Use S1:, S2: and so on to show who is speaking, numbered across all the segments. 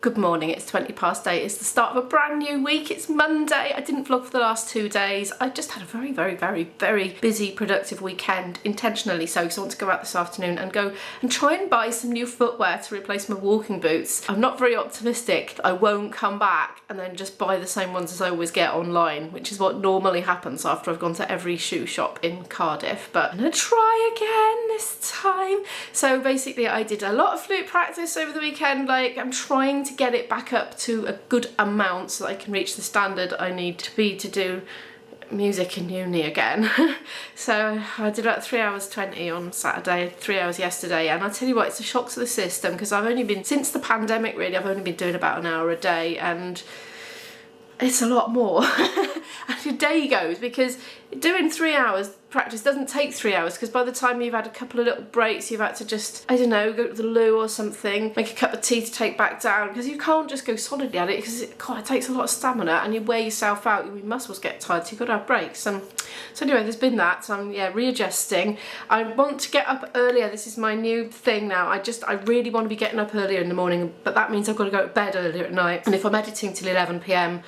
S1: Good morning, it's 8:20. It's the start of a brand new week. It's Monday. I didn't vlog for the last 2 days. I just had a very busy, productive weekend, intentionally so, because I want to go out this afternoon and go and try and buy some new footwear to replace my walking boots. I'm not very optimistic that I won't come back and then just buy the same ones as I always get online, which is what normally happens after I've gone to every shoe shop in Cardiff. But I'm gonna try again this time. So basically I did a lot of flute practice over the weekend. Like, I'm trying to get it back up to a good amount so that I can reach the standard I need to be to do music in uni again. So I did about 3 hours 20 on Saturday, 3 hours yesterday, and I'll tell you what, it's a shock to the system because I've only been, since the pandemic really, I've only been doing about an hour a day, and it's a lot more as your day goes, because doing 3 hours practice doesn't take 3 hours, because by the time you've had a couple of little breaks, you've had to just, I don't know, go to the loo or something, make a cup of tea to take back down, because you can't just go solidly at it, because it takes a lot of stamina and you wear yourself out, your muscles get tired, so you've got to have breaks. So anyway, there's been that, so I'm readjusting. I want to get up earlier. This is my new thing now. I really want to be getting up earlier in the morning, but that means I've got to go to bed earlier at night, and if I'm editing till 11 PM,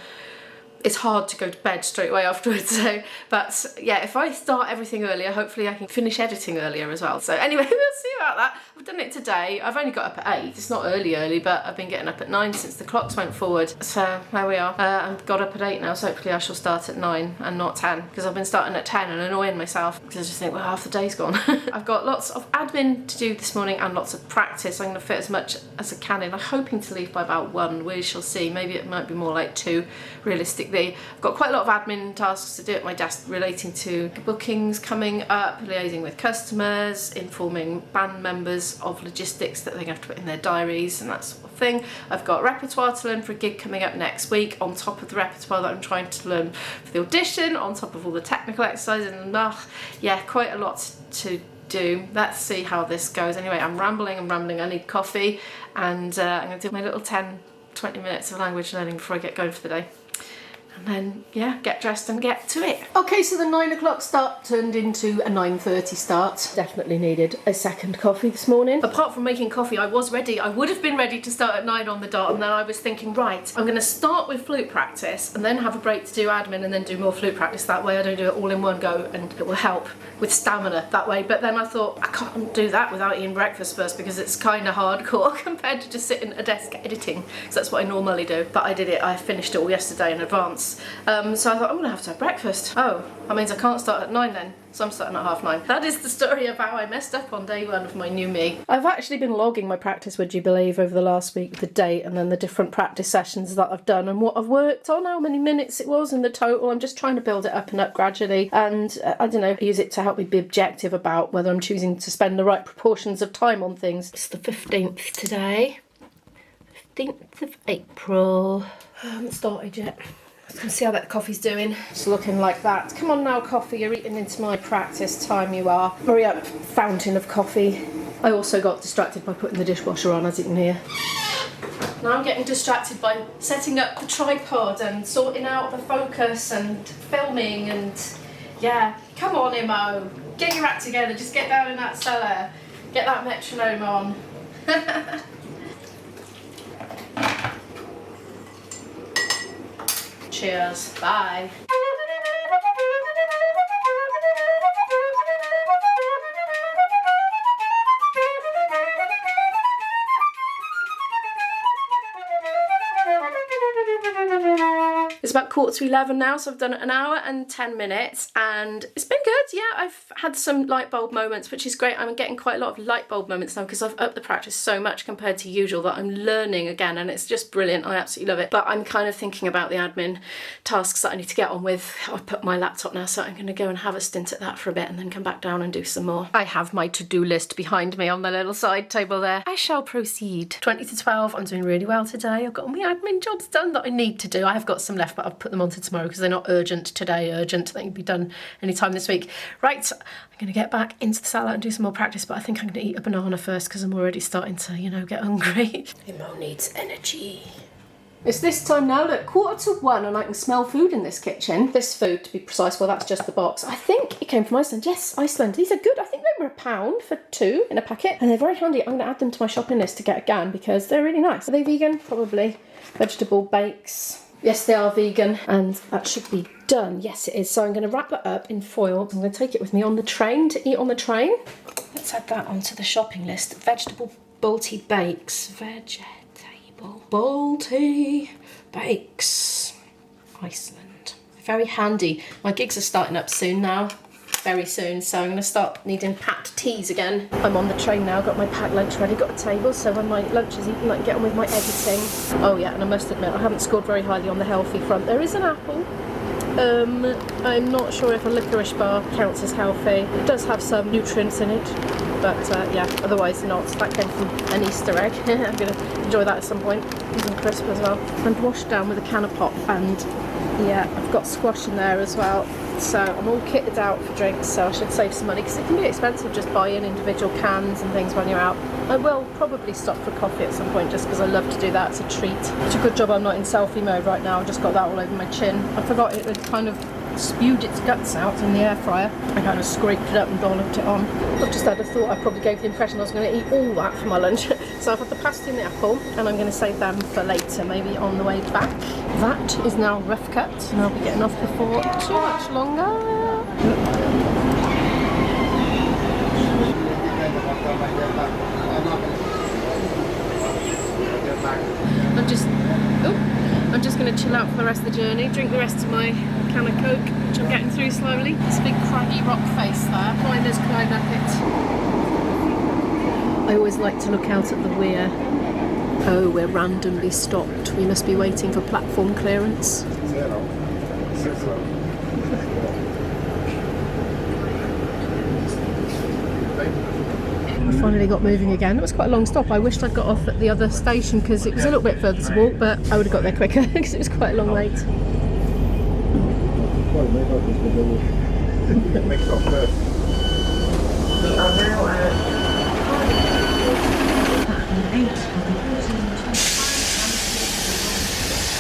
S1: it's hard to go to bed straight away afterwards. So, but yeah, if I start everything earlier, hopefully I can finish editing earlier as well. So anyway, we'll see about that. I've done it today. I've only got up at 8. It's not early, but I've been getting up at 9 since the clocks went forward. So there we are. I've got up at 8 now, so hopefully I shall start at 9 and not 10, because I've been starting at 10 and annoying myself because I just think, well, half the day's gone. I've got lots of admin to do this morning and lots of practice. I'm going to fit as much as I can in. I'm hoping to leave by about 1. We shall see. Maybe it might be more like 2, realistically. I've got quite a lot of admin tasks to do at my desk relating to bookings coming up, liaising with customers, informing band members of logistics that they have to put in their diaries and that sort of thing. I've got repertoire to learn for a gig coming up next week, on top of the repertoire that I'm trying to learn for the audition, on top of all the technical exercises, and yeah, quite a lot to do. Let's see how this goes. Anyway, I'm rambling. I need coffee, and I'm going to do my little 10-20 minutes of language learning before I get going for the day. And then, yeah, get dressed and get to it. Okay, so the 9 o'clock start turned into a 9:30 start. Definitely needed a second coffee this morning. Apart from making coffee, I was ready. I would have been ready to start at 9 on the dot, and then I was thinking, right, I'm going to start with flute practice and then have a break to do admin and then do more flute practice. That way I don't do it all in one go, and it will help with stamina that way. But then I thought, I can't do that without eating breakfast first, because it's kind of hardcore compared to just sitting at a desk editing, because that's what I normally do. But I did it. I finished it all yesterday in advance. So I thought, I'm going to have breakfast. Oh, that means I can't start at 9 then. So I'm starting at 9:30. That is the story of how I messed up on day 1 of my new me. I've actually been logging my practice, would you believe, over the last week, the date and then the different practice sessions that I've done and what I've worked on, how many minutes it was in the total. I'm just trying to build it up and up gradually, and I don't know, use it to help me be objective about whether I'm choosing to spend the right proportions of time on things. It's the 15th today. 15th of April. I haven't started yet. Let's see how that coffee's doing. It's looking like that. Come on now, coffee, you're eating into my practice time, you are. Hurry up, fountain of coffee. I also got distracted by putting the dishwasher on, as you can hear. Now I'm getting distracted by setting up the tripod and sorting out the focus and filming, and yeah. Come on, Imo, get your act together, just get down in that cellar. Get that metronome on. Cheers. Bye. It's about 11:15 now, so I've done it 1 hour and 10 minutes, and it's been good. Yeah, I've had some light bulb moments, which is great. I'm getting quite a lot of light bulb moments now because I've upped the practice so much compared to usual that I'm learning again, and it's just brilliant. I absolutely love it. But I'm kind of thinking about the admin tasks that I need to get on with. I've put my laptop now, so I'm going to go and have a stint at that for a bit and then come back down and do some more. I have my to-do list behind me on the little side table there. I shall proceed. 20 to 12. I'm doing really well today. I've got all my admin jobs done that I need to do. I have got some left, but I've put them onto tomorrow because they're not urgent today. Urgent, they can be done anytime this week. Right, I'm going to get back into the salad and do some more practice, but I think I'm going to eat a banana first because I'm already starting to, you know, get hungry. Imo needs energy. It's this time now, look, 1:45 and I can smell food in this kitchen. This food, to be precise, well, that's just the box. I think it came from Iceland. Yes, Iceland. These are good. I think they were £1 for 2 in a packet. And they're very handy. I'm going to add them to my shopping list to get again because they're really nice. Are they vegan? Probably. Vegetable bakes. Yes, they are vegan. And that should be done. Yes, it is. So I'm going to wrap that up in foil. I'm going to take it with me on the train to eat on the train. Let's add that onto the shopping list. Vegetable Balti bakes. Balti bakes, Iceland. Very handy. My gigs are starting up soon now, very soon, so I'm going to start needing packed teas again. I'm on the train now, got my packed lunch ready, got a table, so when my lunch is eaten I can get on with my editing. Oh yeah, and I must admit I haven't scored very highly on the healthy front. There is an apple. I'm not sure if a licorice bar counts as healthy. It does have some nutrients in it, but yeah, otherwise not. That came from an Easter egg. I'm going to enjoy that at some point. Even crisp as well. And washed down with a can of pop, and yeah, I've got squash in there as well. So I'm all kitted out for drinks, so I should save some money because it can be expensive just buying individual cans and things when you're out. I will probably stop for coffee at some point just because I love to do that. It's a treat. It's a good job I'm not in selfie mode right now. I've just got that all over my chin. I forgot it had kind of spewed its guts out in the air fryer. I kind of scraped it up and dolloped it on. I've just had a thought. I probably gave the impression I was going to eat all that for my lunch. So I've had the pasta and the apple, and I'm going to save them for later, maybe on the way back. That is now rough cut, and I'll be getting off before too much longer. I'm just going to chill out for the rest of the journey, drink the rest of my can of Coke, which I'm getting through slowly. It's a big craggy rock face there. Climbers climb up it. I always like to look out at the weir. Oh, we're randomly stopped. We must be waiting for platform clearance. I finally got moving again. It was quite a long stop. I wished I'd got off at the other station because it was a little bit further to walk, but I would have got there quicker because it was quite a long wait.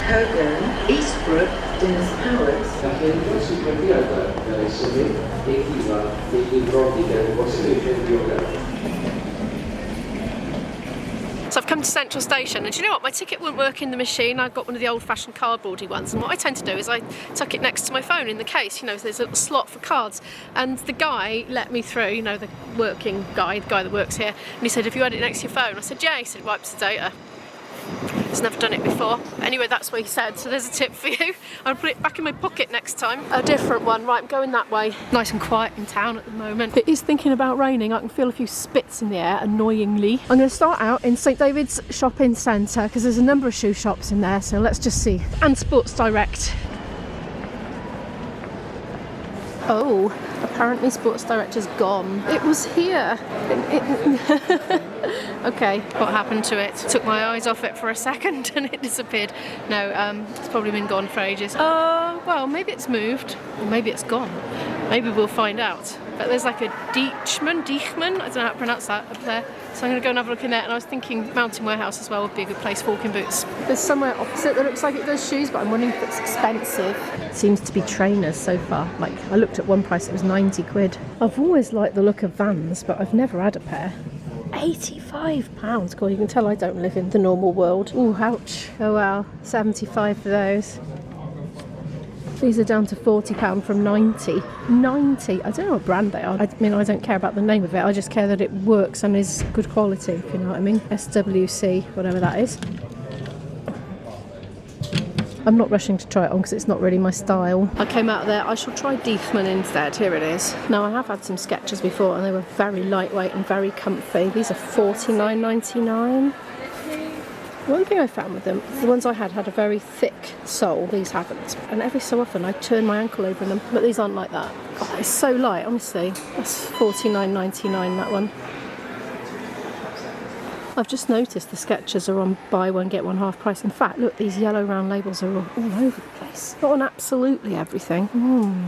S2: Hogan, Eastbrook, Dennis Powers.
S1: So I've come to Central Station, and do you know what? My ticket wouldn't work in the machine. I've got one of the old-fashioned cardboardy ones, and what I tend to do is I tuck it next to my phone in the case. You know, there's a little slot for cards, and the guy let me through. You know, the working guy, the guy that works here, and he said, "Have you had it next to your phone?" I said, "Yeah." He said, "Wipes the data." He's never done it before. Anyway, that's what he said, so there's a tip for you. I'll put it back in my pocket next time. A different one. Right, I'm going that way. Nice and quiet in town at the moment. It is thinking about raining. I can feel a few spits in the air, annoyingly. I'm going to start out in St David's Shopping Centre because there's a number of shoe shops in there, so let's just see. And Sports Direct. Oh, apparently Sports Direct is gone. It was here. Okay, what happened to it? Took my eyes off it for a second and it disappeared. No, it's probably been gone for ages. Well, maybe it's moved, or maybe it's gone. Maybe we'll find out. But there's like a Deichmann, I don't know how to pronounce that, up there. So I'm going to go and have a look in there, and I was thinking Mountain Warehouse as well would be a good place for walking boots. There's somewhere opposite that looks like it does shoes, but I'm wondering if it's expensive. It seems to be trainers so far. Like, I looked at one price, it was 90 quid. I've always liked the look of Vans, but I've never had a pair. £85. God, you can tell I don't live in the normal world. Ooh, ouch. Oh well, 75 for those. These are down to £40 from 90. 90. I don't know what brand they are. I mean, I don't care about the name of it. I just care that it works and is good quality, if you know what I mean. SWC, whatever that is. I'm not rushing to try it on because it's not really my style. I came out of there. I shall try Deichmann instead. Here it is. Now, I have had some Skechers before and they were very lightweight and very comfy. These are $49.99. One thing I found with them, the ones I had a very thick sole, these haven't. And every so often I turn my ankle over in them, but these aren't like that. God, it's so light, honestly. That's $49.99, that one. I've just noticed the Skechers are on buy one, get one half price. In fact, look, these yellow round labels are all over the place. Not on absolutely everything.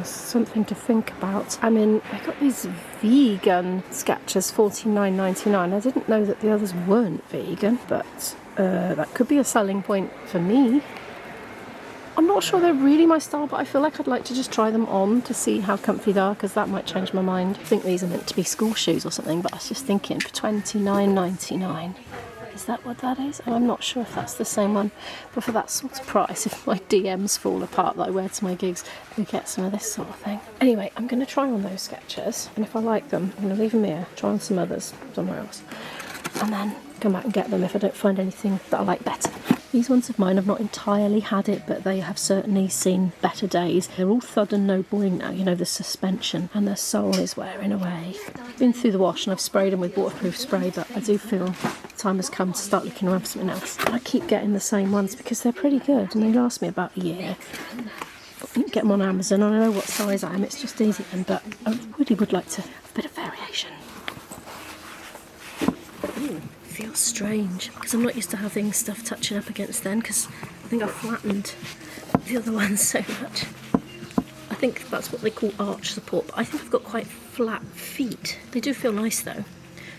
S1: Something to think about. I mean, I got these vegan Skechers, $49.99. I didn't know that the others weren't vegan, but That could be a selling point for me. I'm not sure they're really my style, but I feel like I'd like to just try them on to see how comfy they are, because that might change my mind. I think these are meant to be school shoes or something, but I was just thinking for £29.99. Is that what that is? I'm not sure if that's the same one, but for that sort of price, if my DMs fall apart that I wear to my gigs, we get some of this sort of thing. Anyway, I'm going to try on those Skechers, and if I like them, I'm going to leave them here, try on some others somewhere else, and then come back and get them if I don't find anything that I like better. These ones of mine have not entirely had it, but they have certainly seen better days. They're all thud and no boing now, you know, the suspension, and the sole is wearing away. I've been through the wash and I've sprayed them with waterproof spray, but I do feel the time has come to start looking around for something else. I keep getting the same ones because they're pretty good and they last me about a year. You can get them on Amazon, and I know what size I am, it's just easy, but I really would like to have a bit of variation. Feels strange because I'm not used to having stuff touching up against them, because I think I've flattened the other ones so much. I think that's what they call arch support, but I think I've got quite flat feet. They do feel nice though,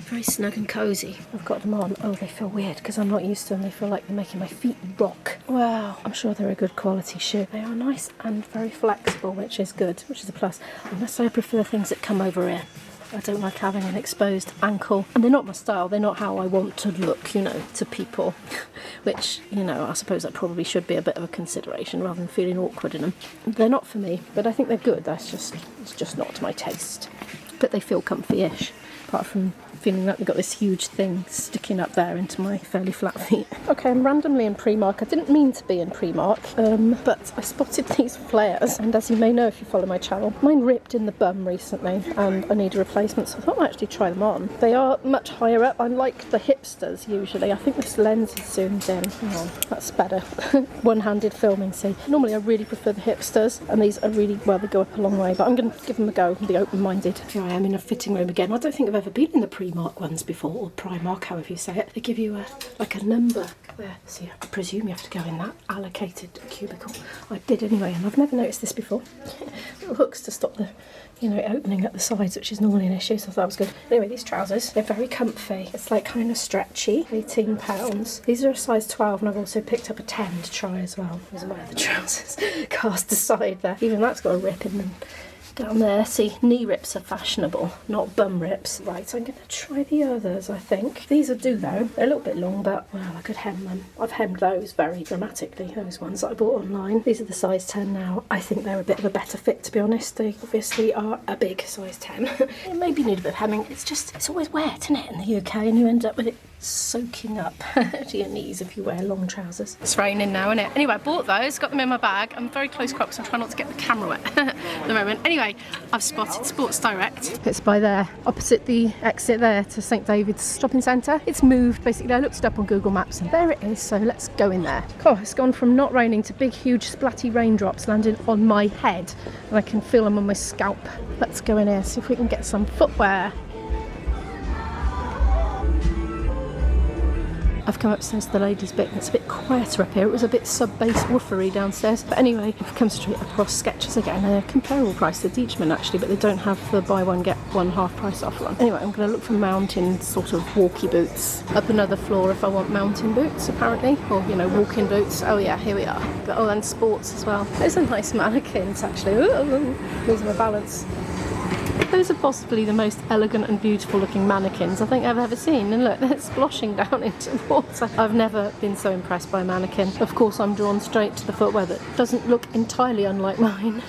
S1: very snug and cosy. I've got them on. Oh, they feel weird because I'm not used to them. They feel like they're making my feet rock. Wow, I'm sure they're a good quality shoe. They are nice and very flexible, which is good, which is a plus, unless I prefer things that come over here. I don't like having an exposed ankle, and they're not my style, they're not how I want to look, you know, to people, which, you know, I suppose that probably should be a bit of a consideration rather than feeling awkward in them. They're not for me, but I think they're good, it's just not to my taste. But they feel comfy-ish, apart from feeling like they've got this huge thing sticking up there into my fairly flat feet. Okay, I'm randomly in Primark. I didn't mean to be in Primark, but I spotted these flares, and as you may know if you follow my channel, mine ripped in the bum recently and I need a replacement, so I thought I'd actually try them on. They are much higher up. I'm like the hipsters usually. I think this lens is zoomed in. Oh, that's better. One-handed filming, see. Normally I really prefer the hipsters, and these are really, well, they go up a long way, but I'm going to give them a go and be open-minded. Here I am in a fitting room again. I don't think I've ever been in the Primark ones before, or Primark, however you say it. They give you like a number there. See, I presume you have to go in that allocated cubicle. I did anyway, and I've never noticed this before. Little hooks to stop the, you know, opening at the sides, which is normally an issue, so I thought that was good. Anyway, these trousers, they're very comfy. It's like kind of stretchy, £18. These are a size 12, and I've also picked up a 10 to try as well. These are my other trousers cast aside there. Even that's got a rip in them. Down there, see, knee rips are fashionable, not bum rips. Right, I'm going to try the others, I think. These are do though. They're a little bit long, but, well, I could hem them. I've hemmed those very dramatically, those ones that I bought online. These are the size 10 now. I think they're a bit of a better fit, to be honest. They obviously are a big size 10. It maybe need a bit of hemming. It's always wet, isn't it, in the UK, and you end up with it soaking up to your knees if you wear long trousers. It's raining now, isn't it? Anyway, I bought those, got them in my bag. I'm very close crop, so I'm trying not to get the camera wet at the moment. Anyway, I've spotted Sports Direct. It's by there, opposite the exit there to St David's shopping centre. It's moved, basically. I looked it up on Google Maps and there it is, so let's go in there. Oh, it's gone from not raining to big, huge, splatty raindrops landing on my head, and I can feel them on my scalp. Let's go in here, see if we can get some footwear. I've come upstairs to the ladies' bit and it's a bit quieter up here. It was a bit sub-bass woofery downstairs. But anyway, I've come straight across Skechers again. They're comparable price to Deichmann actually, but they don't have the buy one get one half price offer on. Anyway, I'm going to look for mountain sort of walkie boots. Up another floor if I want mountain boots apparently, or you know, walking boots. Oh yeah, here we are. But, oh, and sports as well. Those are nice mannequins actually. Ooh, losing my balance. Those are possibly the most elegant and beautiful looking mannequins I think I've ever seen, and look, they're sploshing down into water. I've never been so impressed by a mannequin. Of course I'm drawn straight to the footwear that doesn't look entirely unlike mine.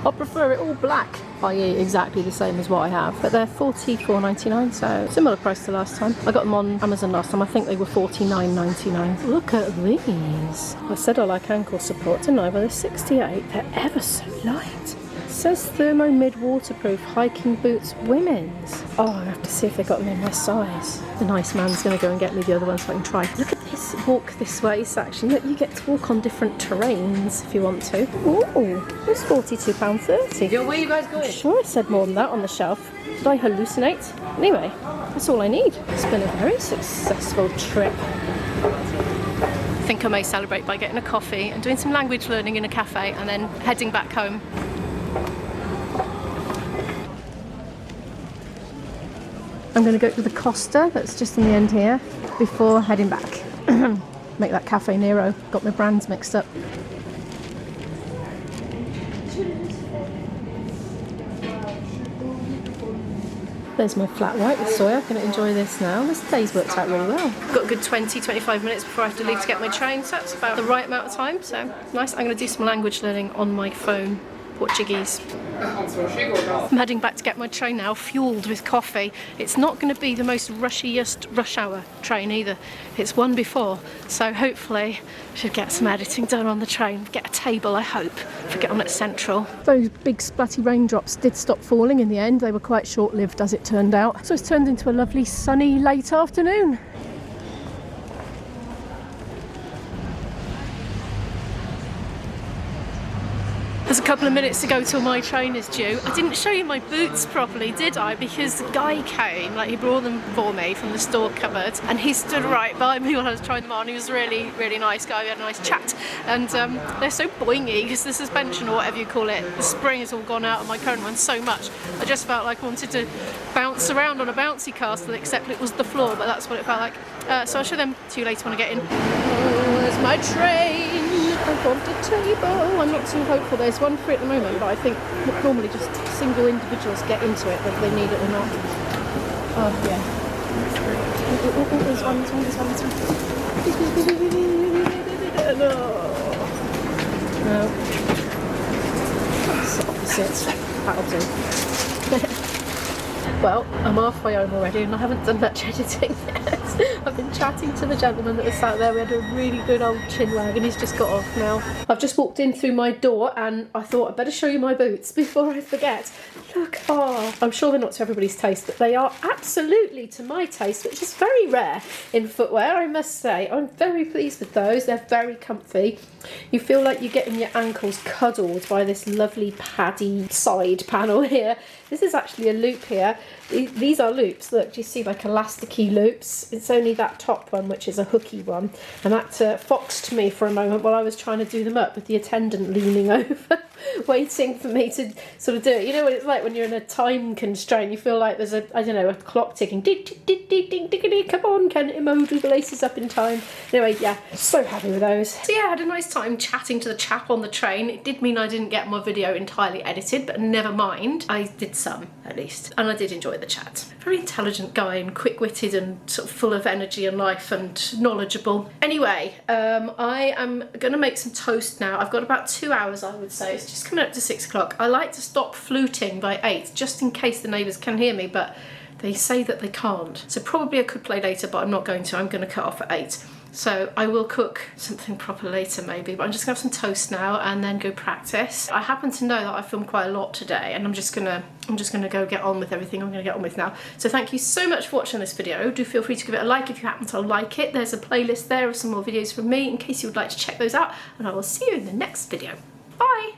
S1: I prefer it all black, i.e. exactly the same as what I have, but they're $44.99, so similar price to last time. I got them on Amazon last time, I think they were $49.99. Look at these. I said I like ankle support, didn't I? Well, they're $68, they're ever so light. It says thermo mid-waterproof hiking boots women's. Oh, I have to see if they got them in my size. The nice man's going to go and get me the other ones so I can try. Look at this walk this way section. Look, you get to walk on different terrains if you want to. Ooh, it's £42.30.
S3: Where are you guys going?
S1: I'm sure it said more than that on the shelf. Did I hallucinate? Anyway, that's all I need. It's been a very successful trip. I think I may celebrate by getting a coffee and doing some language learning in a cafe and then heading back home. I'm going to go to the Costa that's just in the end here before heading back. Make that Cafe Nero. Got my brands mixed up. There's my flat white with soy. I'm going to enjoy this now. This day's worked out really well. Got a good 20-25 minutes before I have to leave to get my train, so that's about the right amount of time. So nice. I'm going to do some language learning on my phone. Portuguese. I'm heading back to get my train now, fueled with coffee. It's not going to be the most rushiest rush hour train either. It's one before, so hopefully I should get some editing done on the train. Get a table, I hope, if I get on at Central. Those big splatty raindrops did stop falling in the end. They were quite short-lived as it turned out. So it's turned into a lovely sunny late afternoon. There's a couple of minutes to go till my train is due. I didn't show you my boots properly, did I? Because the guy came, like he brought them for me from the store cupboard, and he stood right by me when I was trying them on. He was a really, really nice guy. We had a nice chat, and they're so boingy because the suspension, or whatever you call it, the spring has all gone out of my current one so much. I just felt like I wanted to bounce around on a bouncy castle, except it was the floor, but that's what it felt like. So I'll show them to you later when I get in. Oh, there's my train. I want a table. I'm not too hopeful. There's one free at the moment, but I think normally just single individuals get into it, whether they need it or not. Oh, yeah. Oh, there's one. No. That's the opposite. That'll do. Well, I'm halfway home already and I haven't done much editing yet. I've been chatting to the gentleman that was sat there. We had a really good old chinwag and he's just got off now. I've just walked in through my door and I thought I'd better show you my boots before I forget. Look, oh, I'm sure they're not to everybody's taste, but they are absolutely to my taste, which is very rare in footwear, I must say. I'm very pleased with those. They're very comfy. You feel like you're getting your ankles cuddled by this lovely paddy side panel here. This is actually a loop here. These are loops. Look, do you see, like elasticy loops? It's only that top one which is a hooky one, and that foxed me for a moment while I was trying to do them up with the attendant leaning over waiting for me to sort of do it. You know what it's like when you're in a time constraint, you feel like there's a, I don't know, a clock ticking. Ding, ding, ding, ding, ding, ding, ding. Come on, can Imo do the laces up in time? Anyway, yeah, so happy with those. So yeah, I had a nice time chatting to the chap on the train. It did mean I didn't get my video entirely edited, but never mind. I did some, at least, and I did enjoy the chat. Very intelligent guy and quick-witted and sort of full of energy and life and knowledgeable. Anyway, I am gonna make some toast now. I've got about 2 hours, I would say. It's just coming up to 6 o'clock. I like to stop fluting by 8, just in case the neighbours can hear me, but they say that they can't. So probably I could play later, but I'm not going to. I'm gonna cut off at 8. So I will cook something proper later maybe, but I'm just gonna have some toast now and then go practice. I happen to know that I filmed quite a lot today and I'm just gonna go get on with everything I'm gonna get on with now. So thank you so much for watching this video. Do feel free to give it a like if you happen to like it. There's a playlist there of some more videos from me in case you would like to check those out, and I will see you in the next video. Bye!